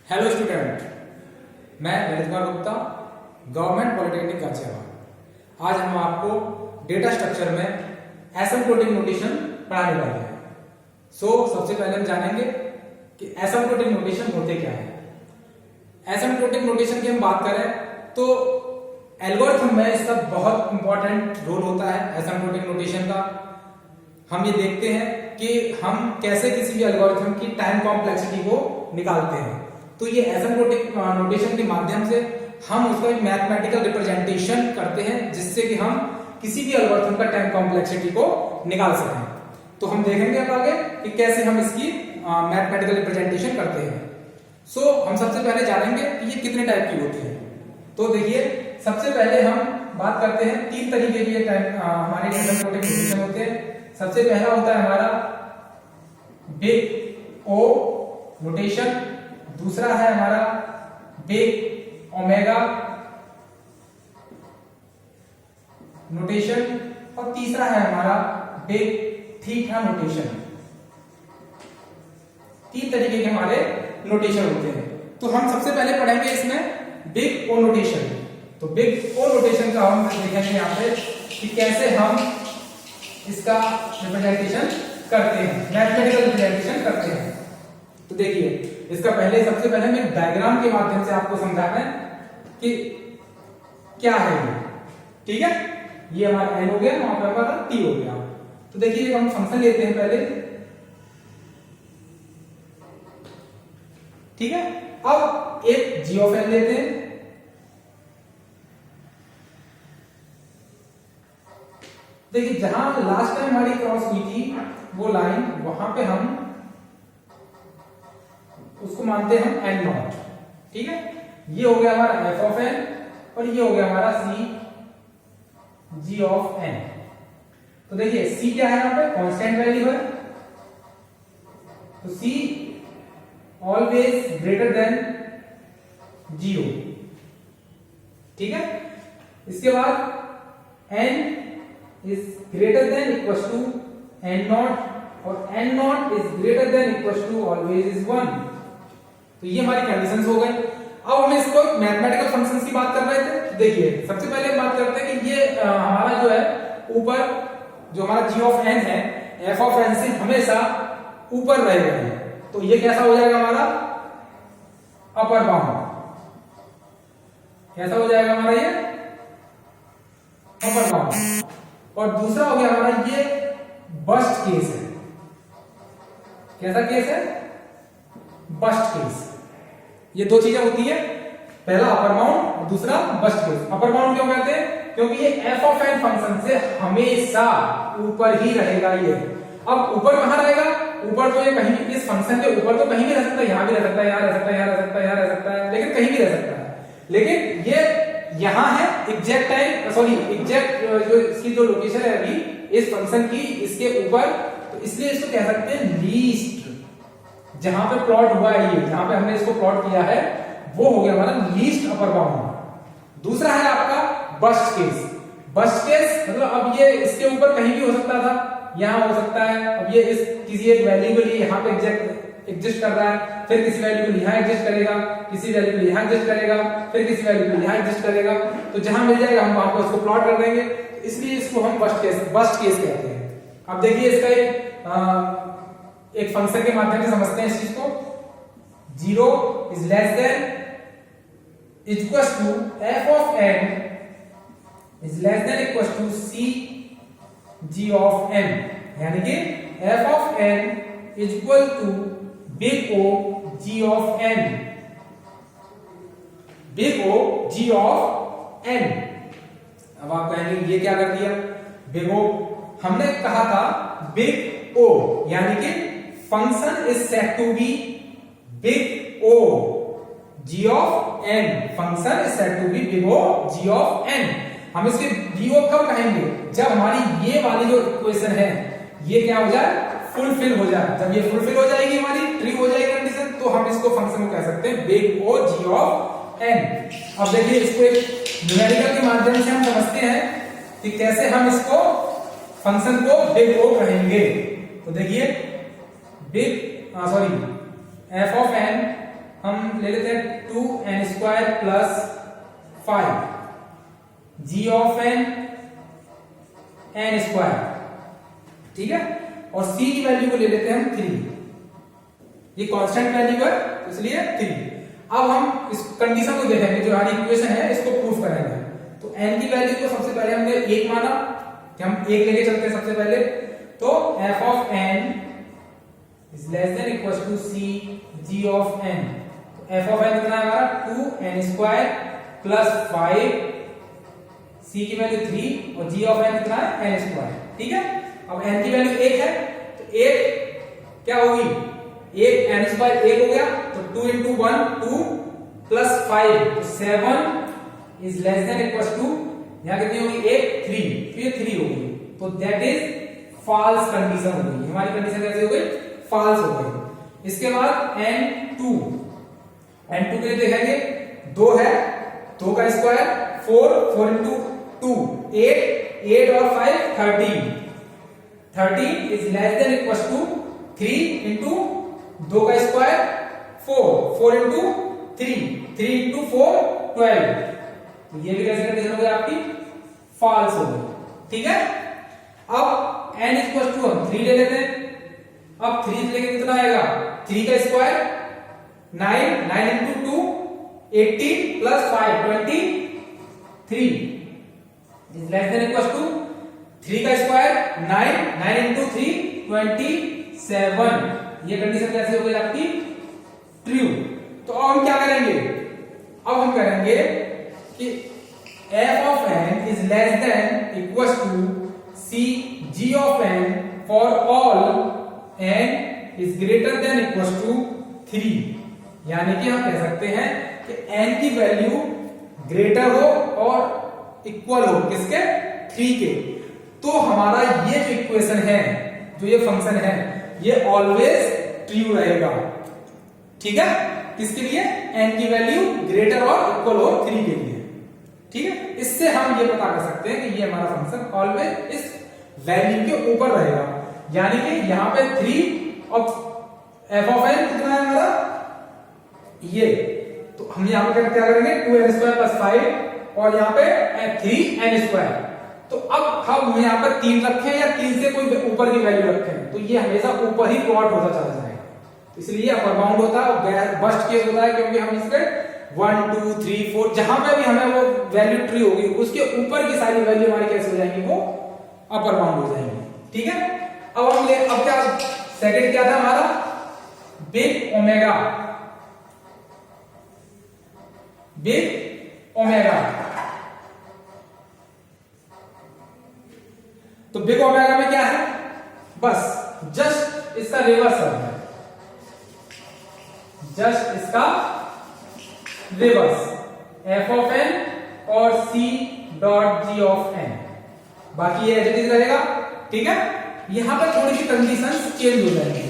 Hello student, मैं Lalit Kumar Gupta, government polytechnic Ghaziabad. आज हम आपको डेटा स्ट्रक्चर में एसिम्प्टोटिक नोटेशन पढ़ाने वाले हैं। सबसे पहले हम जानेंगे कि एसिम्प्टोटिक नोटेशन होते क्या है। एसिम्प्टोटिक नोटेशन की हम बात करें तो एल्गोरिथम में इसका बहुत इंपॉर्टेंट रोल होता है। एसिम्प्टोटिक नोटेशन का हम ये देखते हैं कि हम कैसे किसी भी एल्गोरिथम की टाइम कॉम्प्लेक्सिटी को निकालते हैं। तो ये एसिम्प्टोटिक नोटेशन के माध्यम से हम उसका एक मैथमेटिकल रिप्रेजेंटेशन करते हैं जिससे कि हम किसी भी एल्गोरिथम का टाइम कॉम्प्लेक्सिटी को निकाल सकें। तो हम देखेंगे अब आगे कि कैसे हम इसकी मैथमेटिकल रिप्रेजेंटेशन करते हैं। हम सबसे पहले जानेंगे कि ये कितने टाइप की होती है। तो देखिए, सबसे पहले हम बात करते हैं तीन तरीके के हमारे एसिम्प्टोटिक नोटेशन होते हैं। सबसे पहला होता है हमारा बिग ओ नोटेशन, दूसरा है हमारा बिग ओमेगा नोटेशन और तीसरा है हमारा बिग थीटा नोटेशन। तीन तरीके के हमारे नोटेशन होते हैं। तो हम सबसे पहले पढ़ेंगे इसमें बिग ओ नोटेशन। तो बिग ओ नोटेशन का हम देखेंगे यहाँ पे कि कैसे हम इसका रिप्रेजेंटेशन करते हैं, मैथमेटिकल रिप्रेजेंटेशन करते हैं। तो देखिए, इसका सबसे पहले हम एक डायग्राम के माध्यम से आपको समझाते हैं कि क्या है ये। ठीक है, ये हमारा n हो गया, वहां पर हमारा t हो गया। तो देखिए, हम फंक्शन लेते हैं पहले। ठीक है, अब एक g ऑफ n लेते हैं। देखिए, जहां लास्ट टाइम हमारी क्रॉस हुई थी वो लाइन, वहां पे हम उसको मानते हैं हम n नॉट। ठीक है, ये हो गया हमारा f ऑफ n और ये हो गया हमारा c g ऑफ n। तो देखिए, c क्या है यहाँ पे, कांस्टेंट वैल्यू है। तो c ऑलवेज ग्रेटर देन 0। ठीक है, इसके बाद n is greater than equal to n not और n not is greater than equal to always is 1। तो ये हमारी कंडीशंस हो गई। अब हम इसको मैथमेटिकल फंक्शंस की बात कर रहे थे। देखिए, सबसे पहले हम बात करते हैं कि ये हमारा जो है ऊपर जो हमारा g ऑफ n है, f ऑफ n से हमेशा ऊपर रहेगा। तो ये कैसा हो जाएगा हमारा अपर बाउंड। कैसा हो जाएगा हमारा ये अपर बाउंड। और दूसरा हो गया हमारा ये बस्ट केस है। कैसा केस है, बस्ट केस। ये दो चीजें होती है, पहला अपर बाउंड और दूसरा बस्ट केस। अपर बाउंड क्यों कहते हैं, क्योंकि ये f ऑफ n फंक्शन से हमेशा ऊपर ही रहेगा। ये अब ऊपर कहां रहेगा, ऊपर तो ये कहीं, इस फंक्शन के ऊपर तो कहीं भी रह सकता है, यहां भी रह सकता है, यहां रह सकता है, यहां रह सकता है, यहां रह सकता है, लेकिन कहीं भी रह सकता है। लेकिन ये यहां है एग्जैक्ट टाइम, सॉरी एग्जैक्ट जो इसकी जो लोकेशन है अभी इस फंक्शन की, इसके ऊपर। तो इसलिए इसको कह सकते हैं लीस्ट। जहां पे प्लॉट हुआ है, ये जहां पे हमने इसको प्लॉट किया है वो हो गया हमारा लीस्ट अपर बाउंड। दूसरा है आपका बस्ट केस। बस्ट केस मतलब अब ये इसके ऊपर कहीं भी हो सकता था, यहां हो सकता है। अब ये इस किसी एक वैल्यू के लिए यहां पे एग्जिस्ट कर रहा है, फिर किसी वैल्यू के लिए यहां एग्जिस्ट करेगा, किसी वैल्यू के लिए यहां एग्जिस्ट करेगा, फिर किसी वैल्यू के लिए यहां एग्जिस्ट करेगा। तो जहां मिल जाएगा हम वहां पे उसको प्लॉट कर देंगे। इसलिए इसको हम बस्ट केस कहते हैं। अब देखिए, इसका एक फंक्शन के माध्यम से समझते हैं इस चीज को। 0 is less than equal to f of n is less than equal to c g of n, यानी कि f of n is equal to big O g of n। Big O g of n। अब आप कहेंगे ये क्या कर दिया, big O हमने कहा था बिग O, यानी कि function is set to be big O g of n। Function is set to be big O g of n। हम इसके डी ओ कब कहेंगे, जब हमारी ये वाली जो इक्वेशन है ये क्या हो जाए, फुलफिल हो जाए। जब ये फुलफिल हो जाएगी, हमारी ट्रू हो जाएगी कंडीशन, तो हम इसको फंक्शन को कह सकते हैं big O g of n। अब देखिए, इसको एक न्यूमेरिकल के माध्यम से हम समझते हैं कि कैसे हम इसको फंक्शन को बिग O कहेंगे। तो देखिए, बिग f ऑफ n हम ले लेते हैं 2n² plus 5 g of n² ठीक है। और c की वैल्यू को ले लेते हैं हम 3, ये कांस्टेंट वैल्यू है इसलिए 3। अब हम इस कंडीशन को देखेंगे, जो हमारी इक्वेशन है इसको प्रूफ करेंगे। तो n की वैल्यू को सबसे पहले हमने 1 माना कि हम 1 लेके चलते हैं सबसे पहले। तो f of n is less than equal to c g of n। तो f ऑफ n कितना है हमारा 2n² प्लस 5, c की वैल्यू 3 और g ऑफ n कितना है n²। ठीक है, अब n की वैल्यू 1 है तो 1 क्या होगी, 1 n² 1 हो गया, तो 2 into 1 2 प्लस 5 तो 7 is less than equal to, यहां कितनी होगी 1 3, फिर 3 होगी। तो दैट इज फॉल्स कंडीशन हो गई। हमारी कंडीशन कैसे हो गई, फॉल्स हो गई। इसके बाद n2 के लिए देखेंगे 2 है, 2 का स्क्वायर 4, 4 into 2 8 और 5 13 is less than equal to 3 into 2 का स्क्वायर 4 into 3 into 4 12। तो ये भी कैसे कंडीशन हो गई आपकी, फॉल्स हो गई। ठीक है, अब n इक्वल टू हम 3 ले लेते हैं। अब 3 लेके कितना आएगा, 3 का square 9 into 2 18 plus 5 23 is less than equal to 3 का स्क्वायर 9 into 3 27। ये कंडीशन कैसे हो गई आपकी, ट्रू। तो अब हम क्या करेंगे, अब हम करेंगे कि f of n is less than equal to c g of n for all n is greater than equal to 3। यानी कि हम कह सकते हैं कि n की वैल्यू ग्रेटर हो और इक्वल हो किसके, 3 के। तो हमारा ये जो इक्वेशन है, जो ये फंक्शन है, ये ऑलवेज ट्रू रहेगा। ठीक है, किसके लिए, n की वैल्यू ग्रेटर और इक्वल हो 3 के लिए। ठीक है, इससे हम ये पता कर सकते हैं कि ये हमारा फंक्शन ऑलवेज इस वैल्यू के ऊपर रहेगा। यानी कि यहां पे 3 और f ऑफ n कितना है हमारा, ये। तो हम यहां पे क्या करेंगे, 2n² प्लस 5 और यहां पे 3n²। तो अब हम यहां पर 3 रखें या 3 से कोई ऊपर की वैल्यू रखें, तो ये हमेशा ऊपर ही प्लॉट होता चला जाएगा। इसलिए अपर बाउंड होता है, बस्ट केस होता है, क्योंकि हम इसके 1 2 3 4 जहां पे भी हमें वो वैल्यू ट्रू होगी उसके ऊपर की सारी वैल्यू हमारी कैसे हो जाएंगी, वो अपर बाउंड हो जाएंगी। ठीक है, अब क्या सेकंड क्या था हमारा, बिग ओमेगा। तो बिग ओमेगा में क्या है, बस जस्ट इसका रिवर्स है, जस्ट इसका रिवर्स, f ऑफ n और c dot g of n। बाकी ये एज इट इज रहेगा। ठीक है, यहां पर थोड़ी सी कंडीशंस चेंज हो जाएंगी।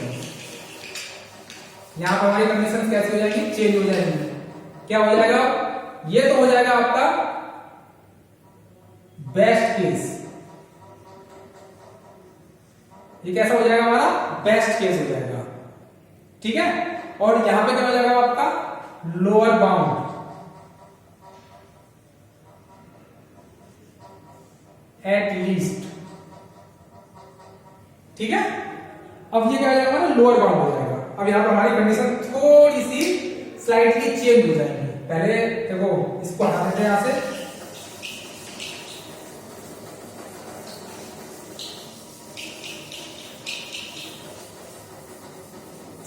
यहां पर हमारी कंडीशंस कैसे हो जाएंगी, चेंज हो जाएंगी। क्या हो जाएगा, ये तो हो जाएगा आपका बेस्ट केस। ये कैसा हो जाएगा हमारा, बेस्ट केस हो जाएगा। ठीक है, और यहां पे क्या हो जाएगा आपका लोअर बाउंड, एट लीस्ट। ठीक है, अब ये क्या हो जाएगा ना, लोअर बाउंड हो जाएगा। अब यहां पर हमारी कंडीशन थोड़ी सी स्लाइटली चेंज हो जाएगी। पहले देखो, इसको हटा देते हैं यहां से।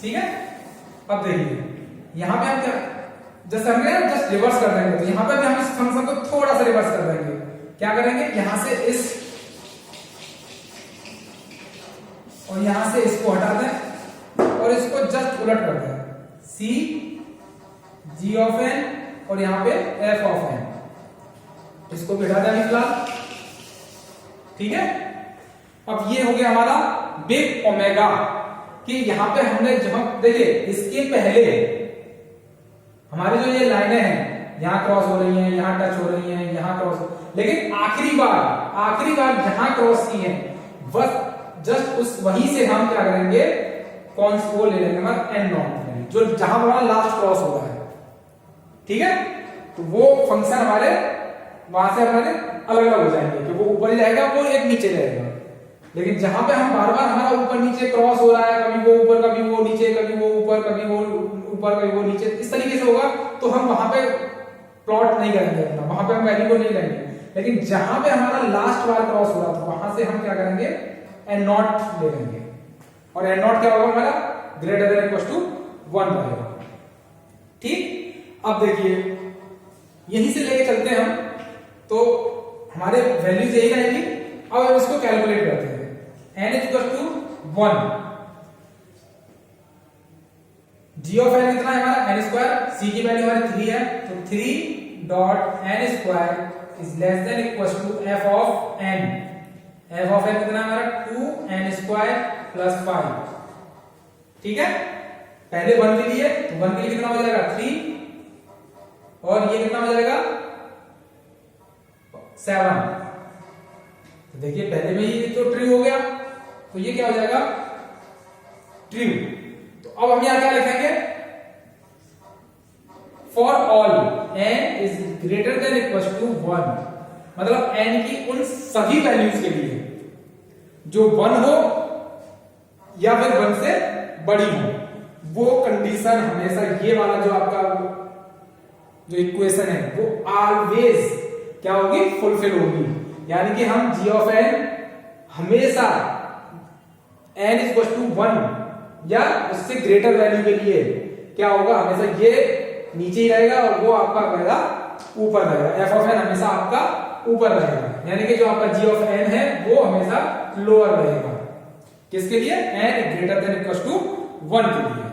ठीक है, अब देखिए यहां पे हम क्या, जैसे हमने जस्ट रिवर्स कर देंगे, तो यहां पे भी हम इस फंक्शन को थोड़ा सा रिवर्स कर देंगे। क्या करेंगे, यहां से इस और यहां से इसको हटा दें और इसको जस्ट उलट कर दें, c g ऑफ n और यहां पे f ऑफ n, इसको भी हटा देंगे फिलहाल। ठीक है, अब ये हो गया हमारा बिग ओमेगा, कि यहां पे हमने जब देखिए इसके पहले हमारी जो ये लाइनें हैं यहां क्रॉस हो रही हैं, यहां टच हो रही हैं, यहां क्रॉस, लेकिन आखिरी बार जहां क्रॉस की है बस जस्ट उस वहीं से हम क्या करेंगे, कौन वो ले लेंगे हमारा n नॉट वैल्यू। जो जहां हमारा लास्ट क्रॉस हो रहा है, ठीक है, तो वो फंक्शन हमारे वहां से हमारे अलग अलग हो जाएंगे कि वो ऊपर ही रहेगा, वो एक नीचे रहेगा। लेकिन जहां पे हम बार बार हमारा ऊपर नीचे क्रॉस हो रहा है, कभी वो ऊपर कभी वो नीचे, कभी वो ऊपर कभी वो ऊपर कभी वो नीचे, इस तरीके से होगा, तो हम वहां पे प्लॉट नहीं करेंगे अपना, वहां पे हम वैल्यू को नहीं लेंगे। लेकिन जहां पे हमारा लास्ट बार क्रॉस हो रहा था, वहां से हम क्या करेंगे, एन नॉट ले लेंगे, और एन नॉट क्या होगा हमारा, ग्रेटर देन इक्वल टू 1 रहेगा। ठीक, अब देखिए यहीं से लेके चलते हैं हम, तो हमारे वैल्यूज यही रहेंगी। अब हम इसको कैलकुलेट करते हैं, n is equal to 1, g of n कितना है हमारा, n स्क्वायर, c की वैल्यू हमारी 3 है, तो 3 dot n square is less than equal to f of n। f of n कितना है हमारा, 2n स्क्वायर प्लस 5। ठीक है, पहले 1 के लिए, तो 1 के लिए कितना हो जाएगा 3, और ये कितना हो जाएगा 7। तो देखिए पहले में ही तो ट्रू हो गया, तो ये क्या हो जाएगा, ट्रू। तो अब हम यहां क्या लिखेंगे, for all n is greater than equal to 1, मतलब n की उन सभी वैल्यूज के लिए जो 1 हो या फिर 1 से बड़ी हो, वो कंडीशन हमेशा, ये वाला जो आपका जो इक्वेशन है वो ऑलवेज क्या होगी, फुलफिल होगी। यानी कि हम g ऑफ n हमेशा n इज इक्वल टू 1 या उससे ग्रेटर वैल्यू के लिए क्या होगा, हमेशा ये नीचे ही रहेगा और वो आपका रहेगा ऊपर रहेगा। f ऑफ n हमेशा आपका ऊपर रहेगा, यानी कि जो आपका g ऑफ n है वो हमेशा लोअर रहेगा। किसके लिए, n greater than equal to 1 के लिए।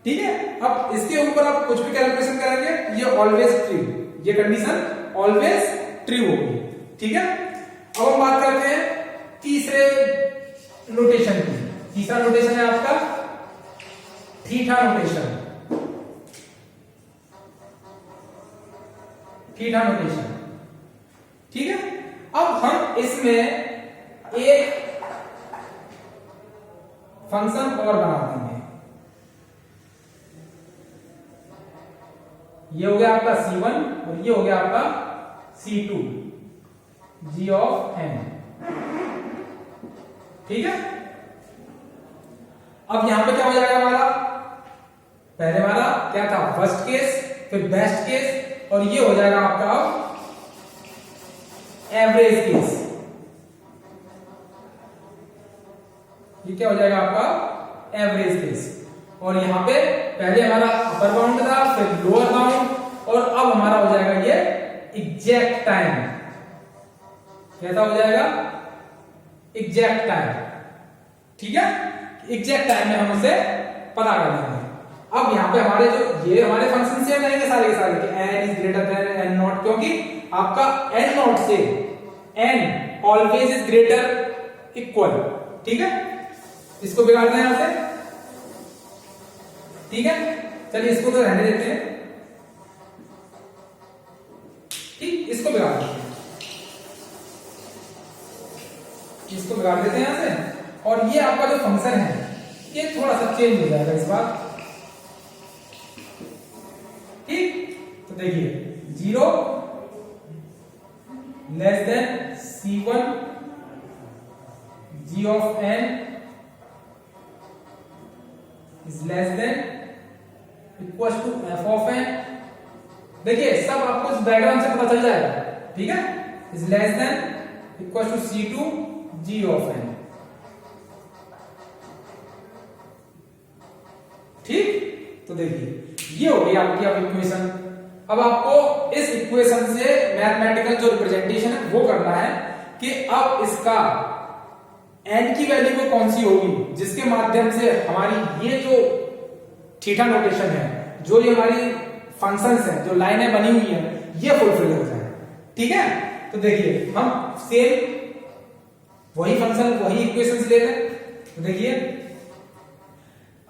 ठीक है, अब इसके ऊपर आप कुछ भी कैलकुलेशन करेंगे, ये ऑलवेज ट्रू, ये कंडीशन ऑलवेज ट्रू होगी। ठीक है, अब हम बात करते हैं तीसरे नोटेशन की। तीसरा नोटेशन है आपका थीटा नोटेशन। थीटा नोटेशन, ठीक है, अब हम इसमें एक फंक्शन और बना देंगे। ये हो गया आपका C1 और ये हो गया आपका C2, g ऑफ n। ठीक है, अब यहां पे क्या हो जाएगा हमारा, पहले हमारा क्या था, फर्स्ट केस, फिर बेस्ट केस, और ये हो जाएगा आपका एवरेज केस। ये क्या हो जाएगा आपका एवरेज केस। और यहां पे पहले हमारा अपर बाउंड था, फिर लोअर बाउंड, और अब हमारा हो जाएगा ये एग्जैक्ट टाइम। कैसा हो जाएगा, एग्जैक्ट टाइम। ठीक है, एग्जैक्ट टाइम में हम उसे पता कर लेंगे। अब यहाँ पे हमारे जो ये हमारे फंक्शन सेम रहेंगे सारे के सारे, कि n is greater then n not, क्योंकि आपका n नॉट से n always is greater equal. ठीक है, इसको बिगाड़ते हैं यहां से। ठीक है, चलिए इसको तो रहने देते हैं। ठीक, इसको बिगाड़ देते हैं, इसको बिगाड़ देते हैं यहां से, और ये आपका जो फंक्शन है ये थोड़ा सा चेंज हो जाएगा इस बार। ठीक, तो देखिए 0 less than C1 g of n is less than equal to f of n। देखिए सब आपको इस डायग्राम से पता चल जाएगा। ठीक है, is less than equal to C2 g of n। ठीक, तो देखिए ये हो गई आपकी अब इक्वेशन। अब आपको इस इक्वेशन से मैथमेटिकल जो रिप्रेजेंटेशन है वो करना है कि अब इसका n की वैल्यू को कौन सी होगी जिसके माध्यम से हमारी ये जो थीटा नोटेशन है, जो ये हमारी फंक्शंस है, जो लाइनें बनी हुई है, ये फुलफिल हो जाए। ठीक है, तो देखिए हम सेम वही फंक्शन वही इक्वेशंस ले लें। तो देखिए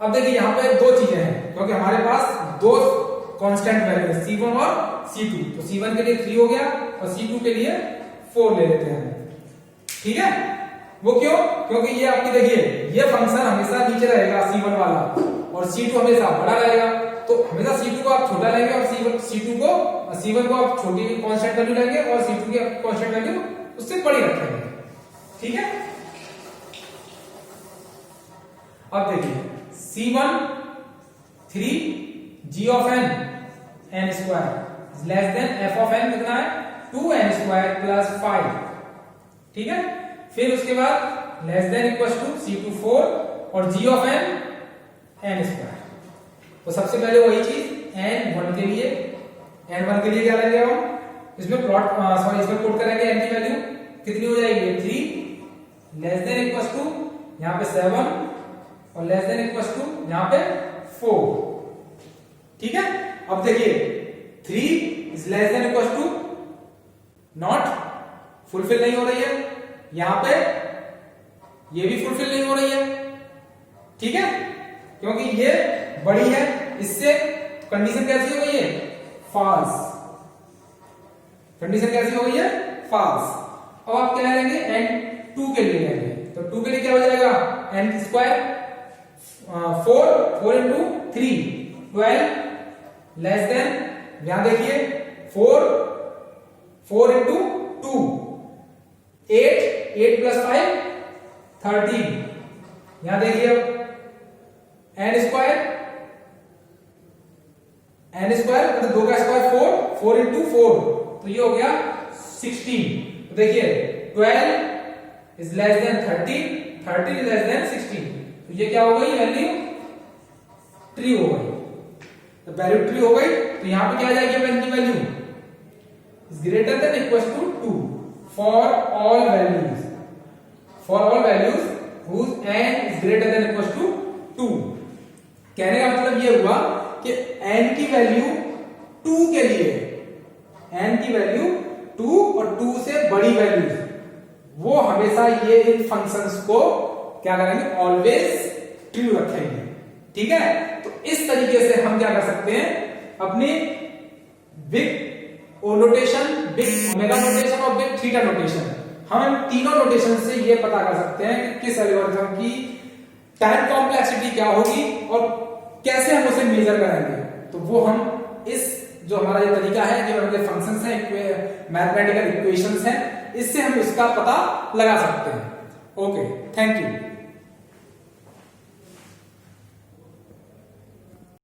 अब देखिए यहां पे दो चीजें हैं, क्योंकि हमारे पास दो कांस्टेंट वेरिएबल C1 और C2, तो C1 के लिए 3 हो गया और C2 के लिए 4 ले लेते हैं। ठीक है, वो क्यों, क्योंकि ये आपकी देखिए ये फंक्शन हमेशा नीचे रहेगा C1 वाला, और C2 हमेशा बड़ा रहेगा, तो हमेशा C2 को आप छोटा लेंगे और C1 को आप छोटी कांस्टेंट वैल्यू लेंगे और C2 की कांस्टेंट वैल्यू उससे बड़ी रखेंगे। ठीक है, अब देखिए C1 3 g of n square less than f of n कितना है 2n स्क्वायर प्लस 5। ठीक है, फिर उसके बाद less than equal to C2 4 और g ऑफ n स्क्वायर। तो सबसे पहले वही चीज n1 के लिए क्या लेंगे हम, इसमें इसमें पुट करेंगे n की वैल्यू कितनी हो जाएगी 3 लेस देन इक्वल टू यहाँ पे 7 और लेस देन इक्वल टू यहाँ पे 4। ठीक है, अब देखिए 3 is less than equal to not fulfil नहीं हो रही है, यहां पे ये भी फुलफिल नहीं हो रही है। ठीक है, क्योंकि ये बड़ी है, इससे कंडीशन कैसी हो गई है फॉल्स। कंडीशन कैसी हो गई है फॉल्स। अब आप क्या लेंगे n2 के लिए लेंगे, तो 2 के लिए क्या हो जाएगा n square 4 into 3 12 less than, यहां देखिए 4 इंटू 2 8 प्लस 5 13। यहां देखिए अब n स्क्वायर मतलब 2 का स्क्वायर 4 इंटू 4, तो ये हो गया 16। तो देखिए 12 is less then 13 is less then 16, तो ये क्या हो गई वैल्यू ट्रू हो गई। तो वैल्यू ट्रू हो गई, तो यहां पे क्या आ जाएगी n की value is greater than equal to 2 for all values whose n is greater than equals to 2। कहने का मतलब ये हुआ कि n की वैल्यू 2 के लिए, n की वैल्यू 2 और 2 से बड़ी वैल्यूज, वो हमेशा ये इन फंक्शंस को क्या करेंगे ऑलवेज ट्रू रखेंगे। ठीक है, तो इस तरीके से हम क्या कर सकते हैं अपने big O notation, big omega notation और बिग थीटा नोटेशन, हम तीनों नोटेशन से ये पता कर सकते हैं कि किस एल्गोरिथम की टाइम कॉम्प्लेक्सिटी क्या होगी और कैसे हम उसे मेजर करेंगे। तो वो हम इस जो हमारा ये तरीका है, जो हमारे फंक्शंस हैं, मैथमेटिकल इक्वेशंस हैं, इससे हम इसका पता लगा सकते हैं। Okay, thank you.